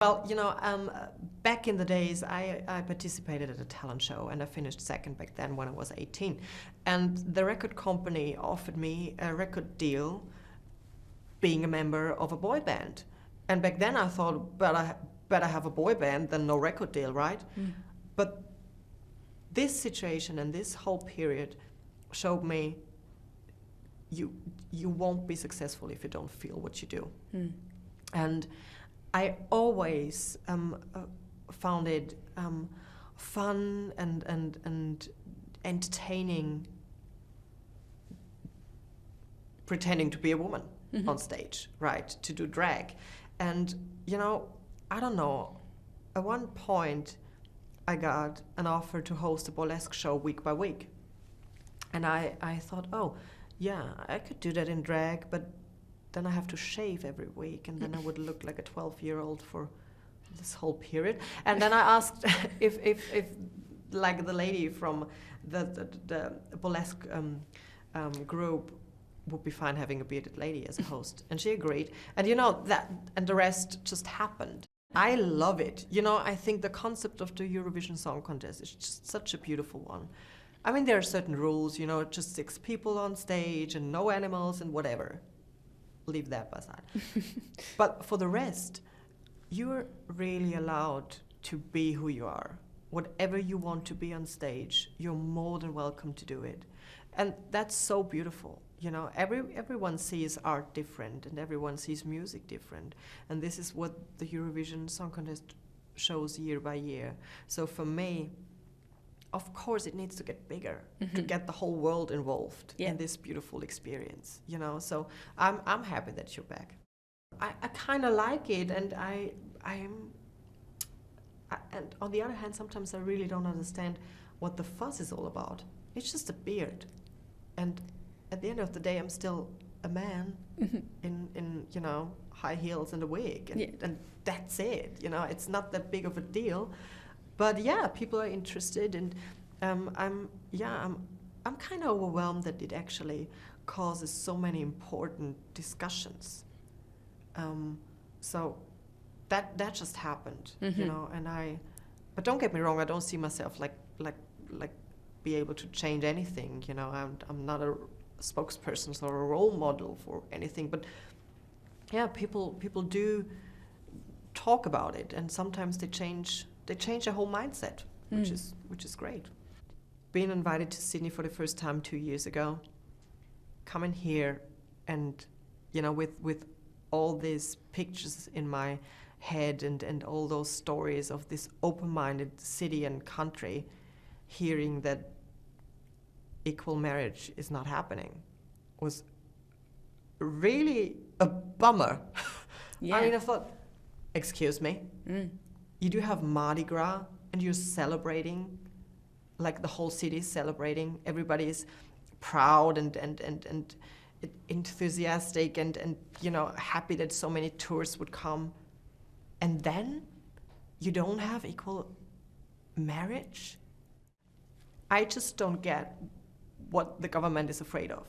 Well, back in the days, I participated at a talent show, and I finished second back then when I was 18. And the record company offered me a record deal being a member of a boy band. And back then I thought, better have a boy band than no record deal, right? Mm. But this situation and this whole period showed me you won't be successful if you don't feel what you do. Mm. And I always found it fun and entertaining pretending to be a woman on stage, right, to do drag. And, I don't know, at one point I got an offer to host a burlesque show week by week. And I thought, oh, yeah, I could do that in drag, but then I have to shave every week, and then I would look like a 12-year-old for this whole period. And then I asked if like the lady from the burlesque group would be fine having a bearded lady as a host, and she agreed. And and the rest just happened. I love it. I think the concept of the Eurovision Song Contest is just such a beautiful one. I mean, there are certain rules, just 6 people on stage and no animals and whatever. Leave that aside. But for the rest, you're really allowed to be who you are. Whatever you want to be on stage, you're more than welcome to do it. And that's so beautiful. Everyone sees art different, and everyone sees music different. And this is what the Eurovision Song Contest shows year by year. So for me, of course, it needs to get bigger to get the whole world involved in this beautiful experience. So I'm happy that you're back. I kind of like it, and and on the other hand, sometimes I really don't understand what the fuss is all about. It's just a beard, and at the end of the day, I'm still a man in high heels and a wig, and that's it. It's not that big of a deal. But yeah, people are interested, and I'm kind of overwhelmed that it actually causes so many important discussions. So that just happened, but don't get me wrong, I don't see myself like be able to change anything. I'm not a spokesperson or a role model for anything, but yeah, people do talk about it, and sometimes they change their whole mindset, which is great. Being invited to Sydney for the first time 2 years ago, coming here and with all these pictures in my head and all those stories of this open-minded city and country, hearing that equal marriage is not happening was really a bummer. Yeah. I mean, I thought, excuse me? You do have Mardi Gras, and you're celebrating, like the whole city is celebrating. Everybody is proud and enthusiastic and happy that so many tourists would come. And then you don't have equal marriage? I just don't get what the government is afraid of,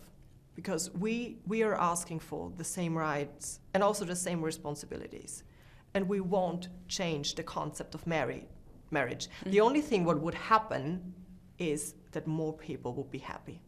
because we are asking for the same rights and also the same responsibilities. And we won't change the concept of marriage. The only thing what would happen is that more people would be happy.